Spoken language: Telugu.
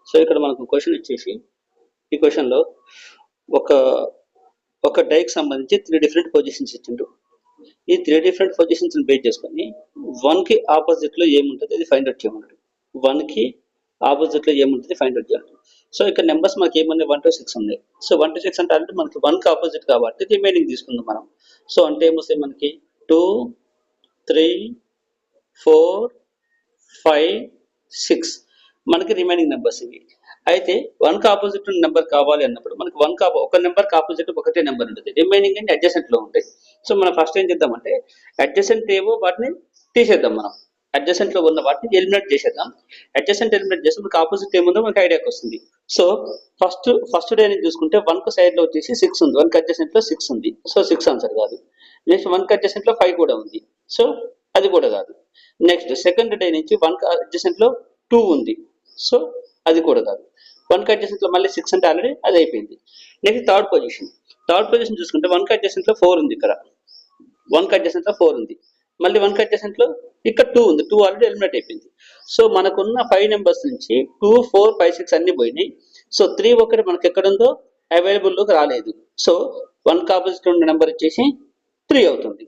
సో ఇక్కడ మనకు క్వశ్చన్ వచ్చేసి ఈ క్వశ్చన్లో ఒక ఒక డైకి సంబంధించి 3 డిఫరెంట్ పొజిషన్స్ ఇచ్చిండు. ఈ 3 డిఫరెంట్ పొజిషన్స్ బేస్ చేసుకొని 1కి ఆపోజిట్లో ఏముంటుంది అది ఫైండ్ అవుట్ చేయమన్నాడు. 1కి ఆపోజిట్లో ఏముంటుంది ఫైండ్ అవుట్ చేయాలి. సో ఇక్కడ నెంబర్స్ మనకి ఏమున్నాయి 1 to 6 ఉన్నాయి. సో 1 to 6 అంటే ఆల్రెడీ మనకి 1కి ఆపోజిట్ కాబట్టి రిమైనింగ్ తీసుకుందాం మనం. సో అంటే ఏమొస్తాయి మనకి 2, 3, 4, 5, 6 మనకి రిమైనింగ్ నెంబర్స్ ఇవి. అయితే 1కి ఆపోజిట్ నెంబర్ కావాలి అన్నప్పుడు మనకి ఒక నెంబర్కి ఆపోజిట్ ఒకటే నెంబర్ ఉంటుంది, రిమైనింగ్ అన్ని అడ్జసెంట్లో ఉంటాయి. సో మనం ఫస్ట్ ఏం చేద్దామంటే అడ్జసెంట్ ఏవో వాటిని తీసేద్దాం. మనం అడ్జసెంట్లో ఉన్న వాటిని ఎలిమినేట్ చేసేద్దాం. అడ్జసెంట్ ఎలిమినేట్ చేస్తే మనకి ఆపోజిట్ ఏముందో మనకి ఐడియాకి వస్తుంది. సో ఫస్ట్ డే ని చూసుకుంటే 1కు సైడ్లో వచ్చేసి 6 ఉంది, 1కి అడ్జసెంట్లో 6 ఉంది. సో 6 ఆన్సర్ కాదు. నెక్స్ట్ 1కి అడ్జసెంట్లో 5 కూడా ఉంది. సో అది కూడా కాదు. నెక్స్ట్ సెకండ్ డే నుంచి 1కి అడ్జసెంట్లో 2 ఉంది. సో అది కూడా కాదు. 1కి అడ్జసెంట్లో మళ్ళీ 6 అంటే ఆల్రెడీ అది అయిపోయింది. నెక్స్ట్ థర్డ్ పొజిషన్ చూసుకుంటే 1కి అడ్జసెంట్లో 4 ఉంది. ఇక్కడ 1కి అడ్జసెంట్లో 4 ఉంది. మళ్ళీ 1కి అడ్జసెంట్లో ఇక్కడ 2 ఉంది. 2 ఆల్రెడీ ఎలిమినేట్ అయిపోయింది. సో మనకున్న 5 నెంబర్స్ నుంచి 2, 4, 5, 6 అన్ని పోయినాయి. సో 3 ఒకటి మనకి ఎక్కడ ఉందో అవైలబుల్లోకి రాలేదు. సో 1కి ఆపోజిట్ ఉన్న నెంబర్ వచ్చేసి 3 అవుతుంది.